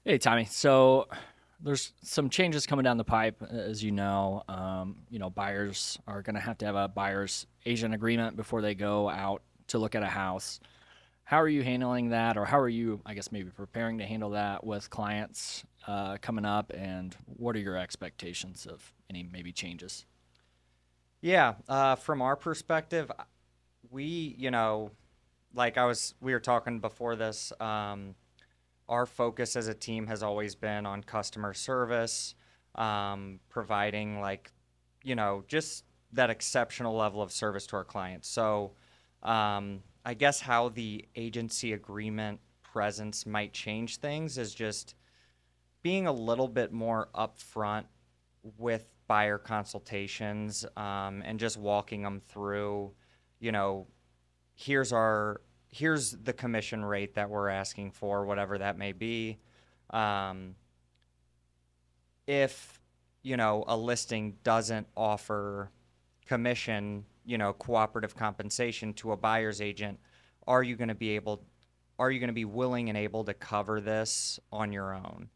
Hey, Tommy. So there's some changes coming down the pipe, as you know. Buyers are going to have a buyer's agent agreement before they go out to look at a house. How are you handling that, or how are you, I guess, maybe preparing to handle that with clients coming up? And what are your expectations of any maybe changes? Yeah, from our perspective, we, we were talking before this, our focus as a team has always been on customer service, providing just that exceptional level of service to our clients. So, I guess how the agency agreement presence might change things is just being a little bit more upfront with buyer consultations, and just walking them through, you know, here's our here's the commission rate that we're asking for, whatever that may be. Um, if a listing doesn't offer commission, cooperative compensation to a buyer's agent, are you going to be able are you going to be willing and able to cover this on your own?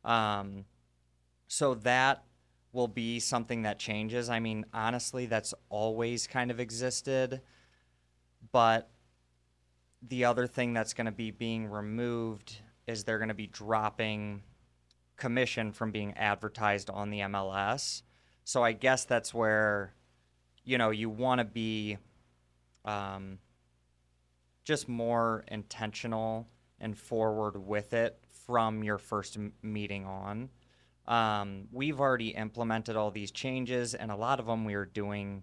Um, So that will be something that changes. I mean, honestly, that's always kind of existed, but the other thing that's going to be being removed is they're going to be dropping commission from being advertised on the MLS. So I guess that's where, you want to be um, just more intentional and forward with it from your first meeting on. We've already implemented all these changes, and a lot of them we were doing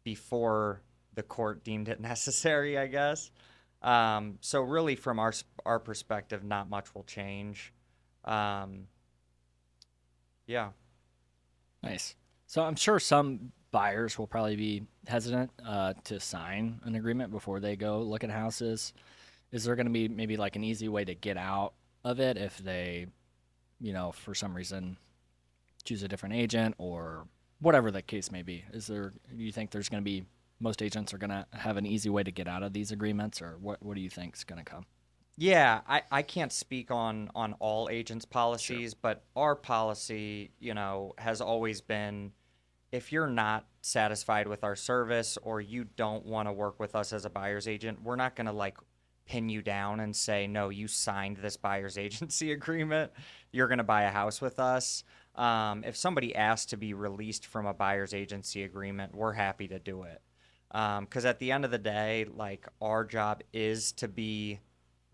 before the court deemed it necessary, I guess. So really, from our perspective, not much will change. Um, yeah. Nice. So I'm sure some buyers will probably be hesitant to sign an agreement before they go look at houses. Is there going to be maybe like an easy way to get out of it if they, for some reason choose a different agent or whatever the case may be? Do you think there's going to be, most agents are going to have an easy way to get out of these agreements, or what do you think is going to come? Yeah, I can't speak on all agents' Sure. policies, but our policy, has always been if you're not satisfied with our service or you don't want to work with us as a buyer's agent, we're not going to like pin you down and say, no, you signed this buyer's agency agreement. You're going to buy a house with us. If somebody asks to be released from a buyer's agency agreement, we're happy to do it. Because at the end of the day, like our job is to be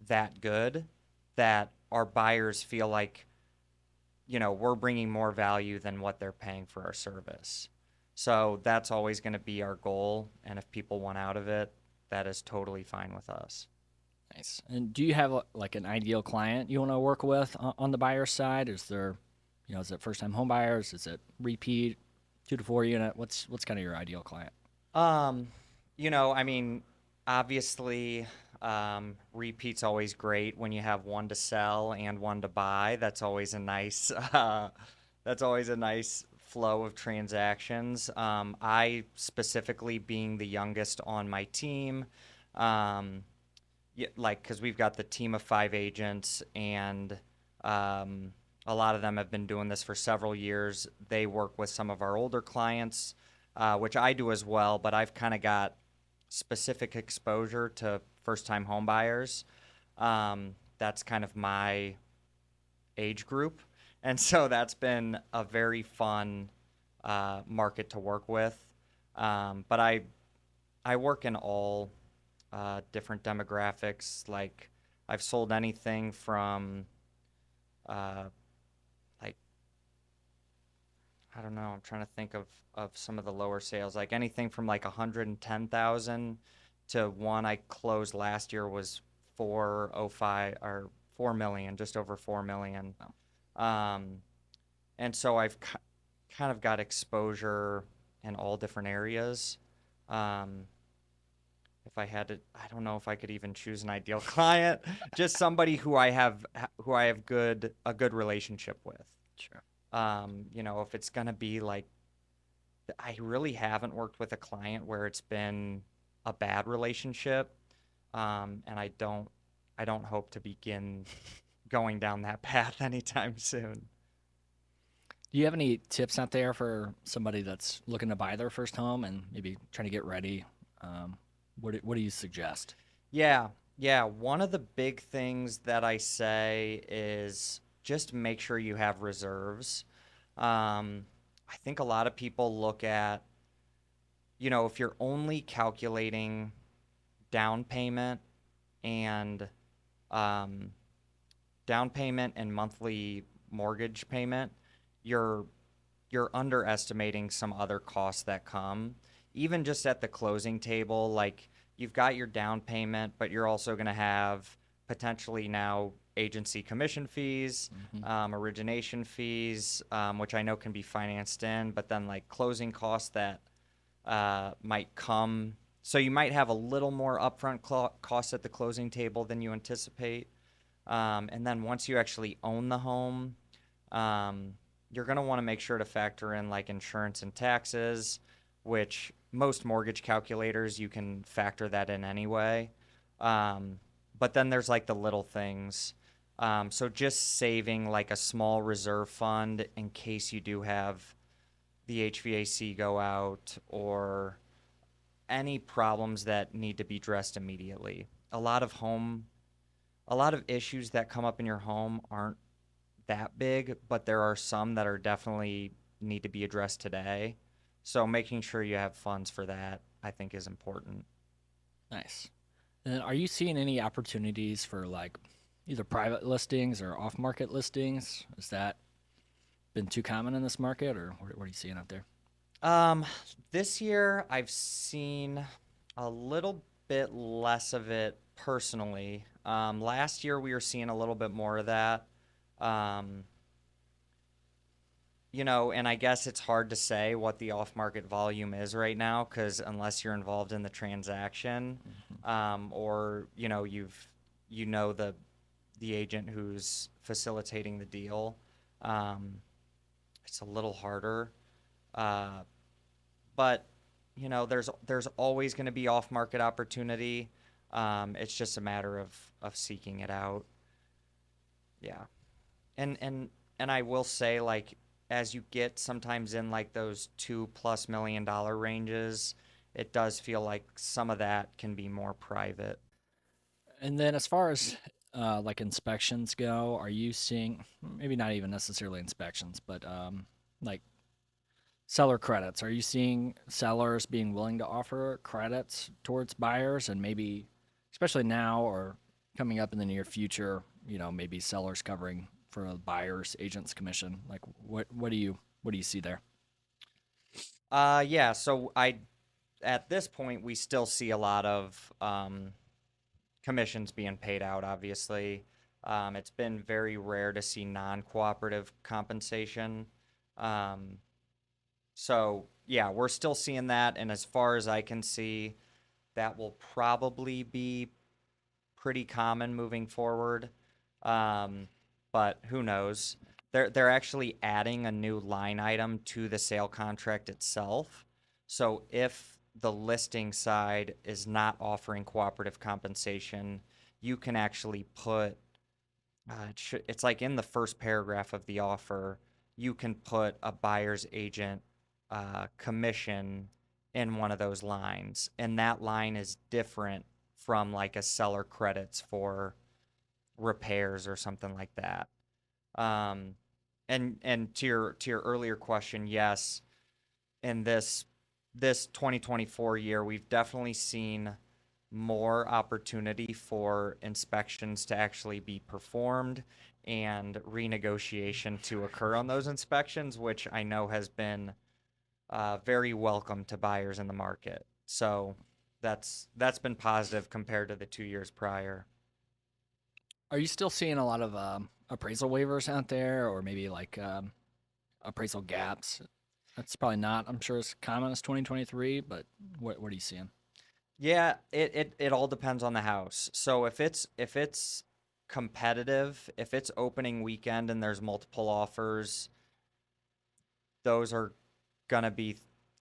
that good that our buyers feel like we're bringing more value than what they're paying for our service. So that's always going to be our goal. And if people want out of it, that is totally fine with us. Nice. And do you have like an ideal client you want to work with on the buyer side? Is it first time home buyers? Is it repeat 2 to 4 unit? What's kind of your ideal client? Um, I mean, obviously, repeat's always great when you have one to sell and one to buy. That's always a nice flow of transactions. I specifically being the youngest on my team, um, yeah, like because we've got the team of 5 agents, and um, a lot of them have been doing this for several years. They work with some of our older clients, which I do as well, but I've kind of got specific exposure to first time home buyers. That's kind of my age group. And so that's been a very fun market to work with. But I work in all different demographics. Like I've sold anything from uh, like I don't know. I'm trying to think of some of the lower sales. Like anything from like 110,000 to one I closed last year was 405 or 4 million, just over 4 million. Oh, Um, and so kind of got exposure in all different areas. Um, if I had to, I don't know if I could even choose an ideal client. Just somebody who I have a good relationship with. sure. If it's gonna be like, I really haven't worked with a client where it's been a bad relationship, and I don't hope to begin going down that path anytime soon. Do you have any tips out there for somebody that's looking to buy their first home and maybe trying to get ready? Um, what do you suggest? Yeah, yeah. One of the big things that I say is just make sure you have reserves. I think a lot of people look at, if you're only calculating down payment and um, monthly mortgage payment, you're you're underestimating some other costs that come. Even just at the closing table, like you've got your down payment, but you're also going to have potentially now agency commission fees, Hmm. origination fees, which I know can be financed in, but then like closing costs that might come. So you might have a little more upfront costs at the closing table than you anticipate. And then once you actually own the home, um, you're going to want to make sure to factor in like insurance and taxes, which most mortgage calculators you can factor that in anyway. Um, but then there's like the little things. So just saving like a small reserve fund in case you do have the HVAC go out or any problems that need to be addressed immediately. A lot of issues that come up in your home aren't that big, but there are some that are definitely need to be addressed today. So making sure you have funds for that, I think, is important. Nice. And then are you seeing any opportunities for like either private listings or off market listings? Has that been too common in this market, or what are you seeing out there? Um, this year I've seen a little bit less of it personally. Last year we were seeing a little bit more of that. Um, and I guess it's hard to say what the off-market volume is right now because unless you're involved in the transaction, Mhm. or the agent who's facilitating the deal, um, it's a little harder. Uh, but there's always going to be off-market opportunity. It's just a matter of seeking it out. Yeah. And I will say, like, as you get sometimes in like those $2+ million ranges, it does feel like some of that can be more private. And then as far as like inspections go, are you seeing maybe not even necessarily inspections, but like seller credits? Are you seeing sellers being willing to offer credits towards buyers and maybe, especially now or coming up in the near future, maybe sellers covering for a buyer's agent's commission? Like what do you see there? Yeah, so I at this point we still see a lot of commissions being paid out, obviously. It's been very rare to see non-cooperative compensation. Um, so yeah, we're still seeing that, and as far as I can see, that will probably be pretty common moving forward. Um, but who knows? They're actually adding a new line item to the sale contract itself. So if the listing side is not offering cooperative compensation, you can actually put it's like in the first paragraph of the offer, you can put a buyer's agent commission in one of those lines, and that line is different from like a seller credits for repairs or something like that. Um, and to your earlier question, yes, in this 2024 year, we've definitely seen more opportunity for inspections to actually be performed and renegotiation to occur on those inspections, which I know has been very welcome to buyers in the market. So that's been positive compared to the 2 years prior. Are you still seeing a lot of appraisal waivers out there, or maybe like appraisal gaps? That's probably not, I'm sure, as common as 2023, but what are you seeing? Yeah, it all depends on the house. So if it's competitive, if it's opening weekend and there's multiple offers, those are gonna be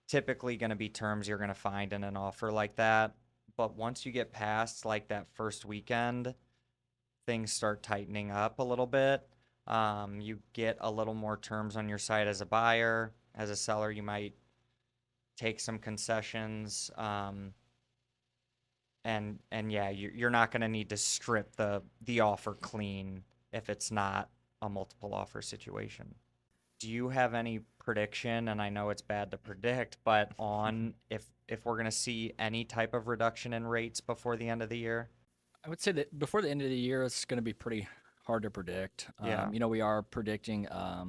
typically gonna be terms you're gonna find in an offer like that. But once you get past like that first weekend, things start tightening up a little bit. You get a little more terms on your side as a buyer. As a seller, you might take some concessions. And yeah, you're not going to need to strip the offer clean if it's not a multiple offer situation. Do you have any prediction, and I know it's bad to predict, but on if we're going to see any type of reduction in rates before the end of the year? I would say that before the end of the year, it's going to be pretty hard to predict. Yeah. We are predicting a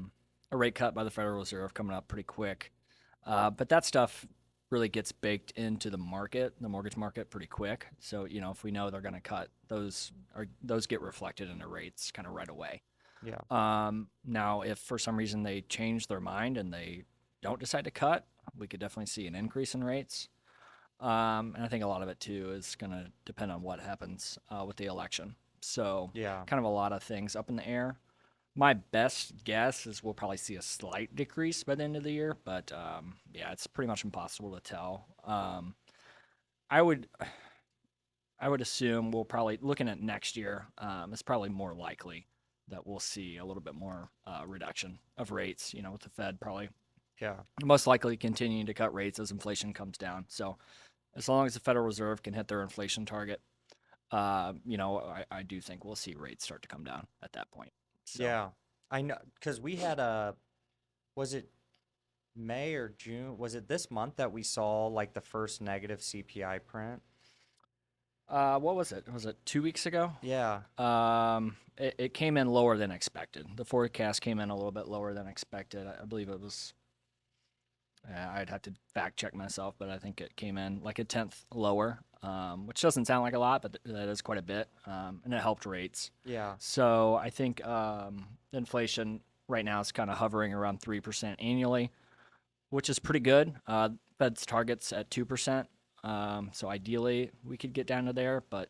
rate cut by the Federal Reserve coming up pretty quick, but that stuff really gets baked into the market, the mortgage market, pretty quick. So if we know they're going to cut, those get reflected in the rates kind of right away. Yeah. Now, if for some reason they change their mind and they don't decide to cut, we could definitely see an increase in rates. And I think a lot of it too is going to depend on what happens with the election. So, Yeah. kind of a lot of things up in the air. My best guess is we'll probably see a slight decrease by the end of the year, but yeah, it's pretty much impossible to tell. I would I would assume we'll probably looking at next year. It's probably more likely that we'll see a little bit more reduction of rates. With the Fed probably Yeah. most likely continuing to cut rates as inflation comes down. So as long as the Federal Reserve can hit their inflation target, I do think we'll see rates start to come down at that point. So, Yeah. I know because we had was it May or June? Was it this month that we saw like the first negative CPI print? what was it? Was it 2 weeks ago? Yeah. It came in lower than expected. The forecast came in a little bit lower than expected. I believe it was. I'd have to fact check myself, but I think it came in like a tenth lower, which doesn't sound like a lot, but that is quite a bit, and it helped rates. Yeah. So I think inflation right now is kind of hovering around 3% annually, which is pretty good. Fed's target's at 2%. So ideally, we could get down to there, but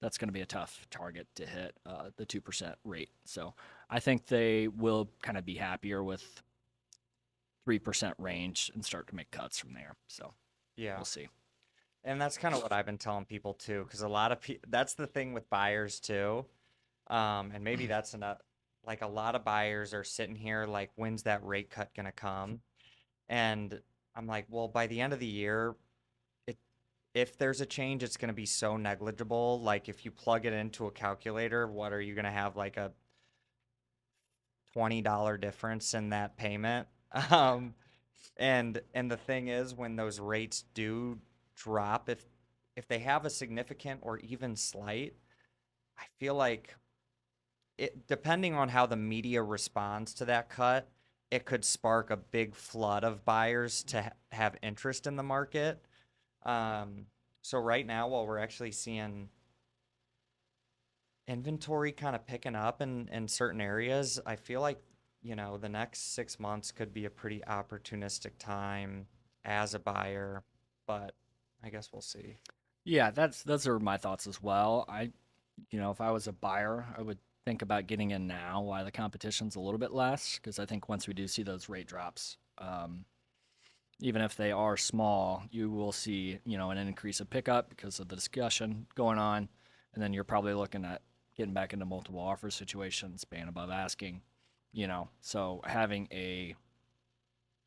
that's going to be a tough target to hit the 2% rate. So I think they will kind of be happier with 3% range and start to make cuts from there. So Yeah. we'll see. And that's kind of what I've been telling people too, because a lot of people, that's the thing with buyers too. And maybe that's enough. Like a lot of buyers are sitting here like, when's that rate cut gonna come? And I'm like, well, by the end of the year, it if there's a change, it's gonna be so negligible. Like if you plug it into a calculator, what are you gonna have like a $20 difference in that payment? Um, and the thing is, when those rates do drop, if they have a significant or even slight, I feel like it, depending on how the media responds to that cut, it could spark a big flood of buyers to have interest in the market. Um, so right now, while we're actually seeing inventory kind of picking up in certain areas, I feel like, the next 6 months could be a pretty opportunistic time as a buyer, but I guess we'll see. Yeah, those are my thoughts as well. If I was a buyer, I would think about getting in now while the competition's a little bit less, because I think once we do see those rate drops, even if they are small, you will see, an increase of pickup because of the discussion going on, and then you're probably looking at getting back into multiple offer situations, paying above asking, So having a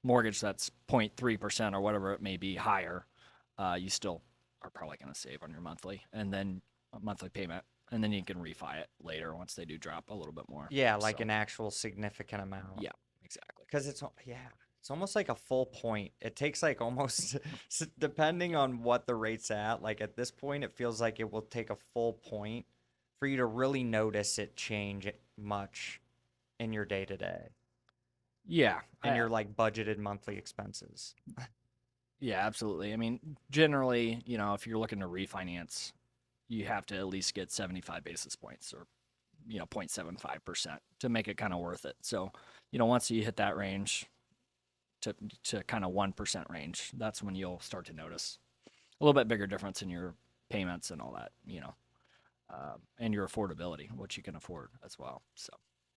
mortgage that's 0.3% or whatever it may be higher, you still are probably going to save on your monthly and then a monthly payment, and then you can refi it later once they do drop a little bit more. Yeah, like So an actual significant amount. yeah, exactly. Because yeah, it's almost like a full point. It takes like almost, depending on what the rate's at, like at this point, it feels like it will take a full point for you to really notice it change much in your day to day, Yeah, in your like budgeted monthly expenses. yeah, absolutely. I mean, generally, if you're looking to refinance, you have to at least get 75 basis points or 0.75% to make it kind of worth it. So, once you hit that range to kind of 1% range, that's when you'll start to notice a little bit bigger difference in your payments and all that, and your affordability, what you can afford as well. So,